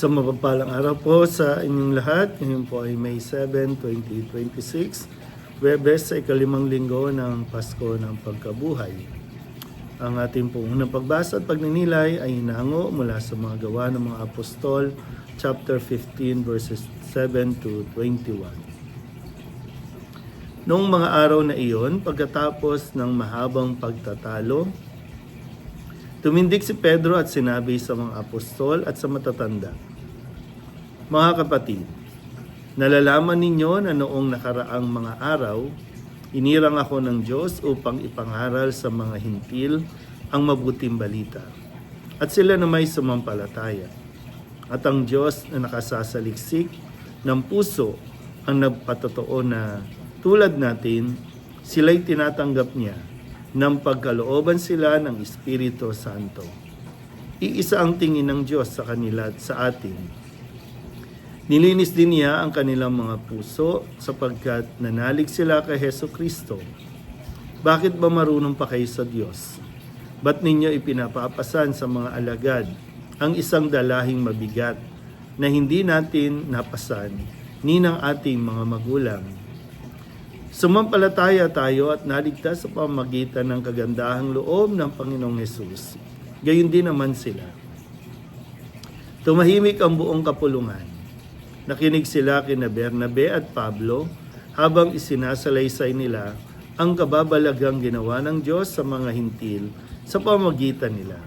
Isang mapagpalang araw po sa inyong lahat. Ngayon po ay May 7, 2026. Webes sa ikalimang linggo ng Pasko ng Pagkabuhay. Ang ating pong unang pagbasa at pagninilay ay hinango mula sa mga gawa ng mga apostol, chapter 15 verses 7 to 21. Noong mga araw na iyon, pagkatapos ng mahabang pagtatalo, tumindig si Pedro at sinabi sa mga apostol at sa matatanda, "Mga kapatid, nalalaman ninyo na noong nakaraang mga araw, inirang ako ng Diyos upang ipangaral sa mga hintil ang mabuting balita. At sila na may sumampalataya. At ang Diyos na nakasasaliksik ng puso ang nagpatotoo na tulad natin, sila'y tinatanggap niya ng pagkalooban sila ng Espiritu Santo. Iisa ang tingin ng Diyos sa kanila at sa atin. Nilinis din niya ang kanilang mga puso sapagkat nanalig sila kay Hesukristo. Bakit ba marunong pa kayo sa Diyos? Ba't ninyo ipinapapasan sa mga alagad ang isang dalahing mabigat na hindi natin napasan ni ng ating mga magulang? Sumampalataya tayo at naligtas sa pamamagitan ng kagandahang loob ng Panginoong Hesus. Gayon din naman sila. Tumahimik ang buong kapulungan. Nakinig sila kina Bernabe at Pablo habang isinasalaysay nila ang kababalaghang ginawa ng Diyos sa mga hintil sa pamamagitan nila.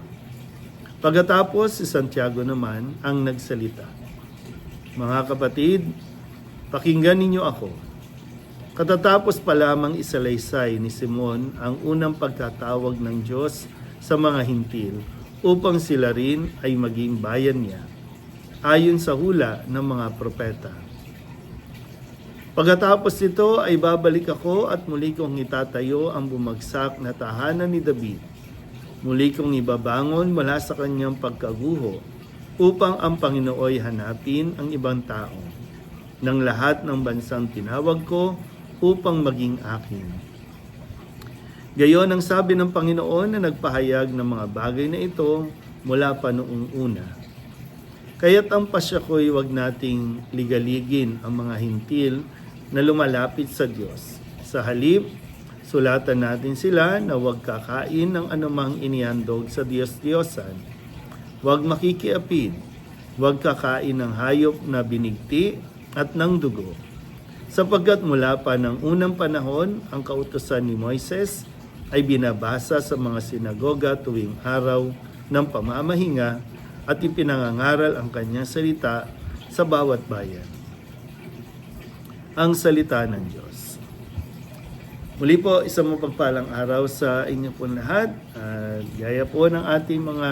Pagkatapos si Santiago naman ang nagsalita. Mga kapatid, pakinggan ninyo ako. Katatapos pa lamang isalaysay ni Simon ang unang pagtatawag ng Diyos sa mga hintil upang sila rin ay maging bayan niya, ayon sa hula ng mga propeta. Pagkatapos nito ay babalik ako at muli kong itatayo ang bumagsak na tahanan ni David. Muli kong ibabangon mula sa kanyang pagkaguho upang ang Panginooy hanapin ang ibang tao ng lahat ng bansang tinawag ko upang maging akin. Gayon ang sabi ng Panginoon na nagpahayag ng mga bagay na ito mula pa noong una. Kaya't ang pasya ko'y huwag nating ligaligin ang mga hintil na lumalapit sa Diyos. Sa halip, sulatan natin sila na huwag kakain ng anumang inihandog sa Diyos-Diyosan. Huwag makikiapid, huwag kakain ng hayop na binigti at ng dugo. Sapagkat mula pa ng unang panahon, ang kautusan ni Moises ay binabasa sa mga sinagoga tuwing araw ng pamamahinga at ipinangangaral ang kanyang salita sa bawat bayan. Ang salita ng Diyos. Muli po, isang mapagpalang araw sa inyo po lahat. Gaya po ng ating mga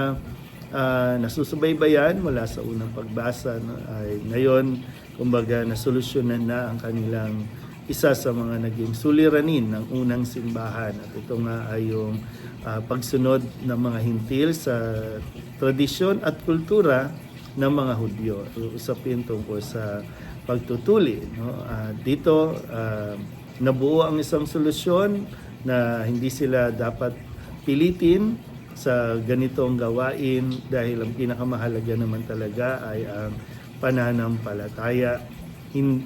nasusubaybayan mula sa unang pagbasa, ay ngayon, kumbaga, nasolusyonan na ang kanilang isa sa mga naging suliranin ng unang simbahan. At ito nga ay yung pagsunod ng mga hintil sa tradisyon at kultura ng mga Hudyo. Usapin tungkol sa pagtutuli. No? Dito, nabuo ang isang solusyon na hindi sila dapat pilitin sa ganitong gawain dahil ang pinakamahalaga naman talaga ay ang pananampalataya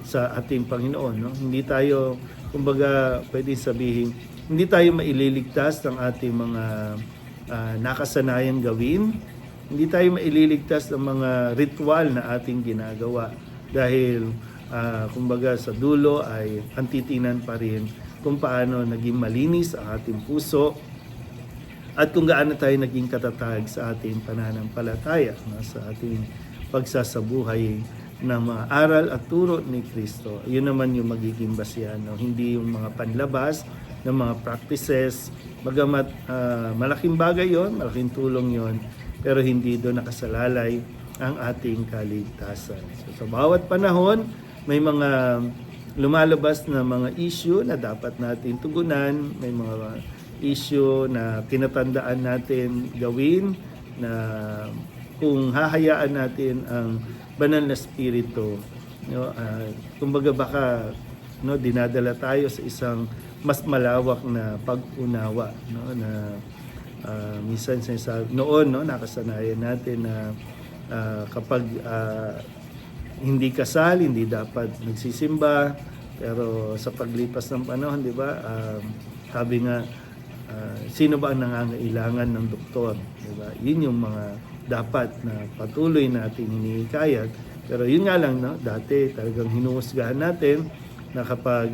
sa ating Panginoon. No? Hindi tayo, kumbaga, pwede sabihin, hindi tayo maililigtas ng ating mga nakasanayang gawin. Hindi tayo maililigtas ng mga ritual na ating ginagawa. Dahil, kumbaga, sa dulo ay antitinan pa rin kung paano naging malinis ang ating puso at kung gaano tayo naging katatag sa ating pananampalataya, no? Sa ating pagsasabuhay ng mga aral at turo ni Kristo. Yun naman yung magiging basihan, no? Hindi yung mga panlabas ng mga practices. Bagamat malaking bagay yon, malaking tulong yon, pero hindi doon nakasalalay ang ating kaligtasan. So, sa bawat panahon, may mga lumalabas na mga issue na dapat natin tugunan, may mga issue na tinatandaan natin gawin, na kung hahayaan natin ang banal na spirito, no, kumbaga baka, no, dinadala tayo sa isang mas malawak na pag-unawa, no, na minsan sinasabi, noon, no, nakasanayan natin na kapag hindi kasal, hindi dapat nagsisimba. Pero sa paglipas ng panahon, di ba, sabi nga, sino ba ang nangangailangan ng doktor? Di ba? Yun yung mga dapat na patuloy natin hinihikayat. Pero yun nga lang, no? Dati talagang hinuhusgahan natin na kapag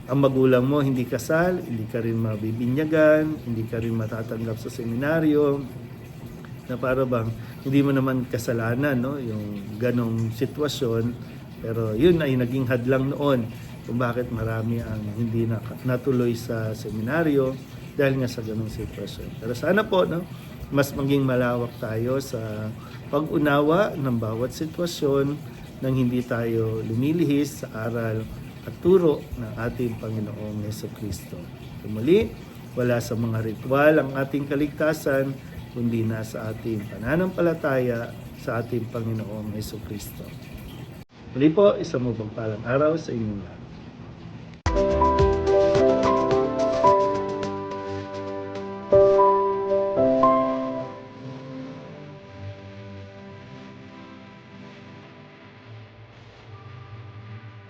ang magulang mo hindi kasal, hindi ka rin mabibinyagan, hindi ka rin matatanggap sa seminaryo, na para bang hindi mo naman kasalanan, no? Yung ganong sitwasyon. Pero yun ay naging hadlang noon kung bakit marami ang hindi natuloy sa seminaryo dahil nga sa ganong sitwasyon. Pero sana po, no, mas maging malawak tayo sa pag-unawa ng bawat sitwasyon nang hindi tayo lumilihis sa aral at turo ng ating Panginoong Jesucristo. Muli, wala sa mga ritual ang ating kaligtasan, kundi nasa ating pananampalataya sa ating Panginoong Jesucristo. Muli po, isang mapagpalang araw sa inyong lahat.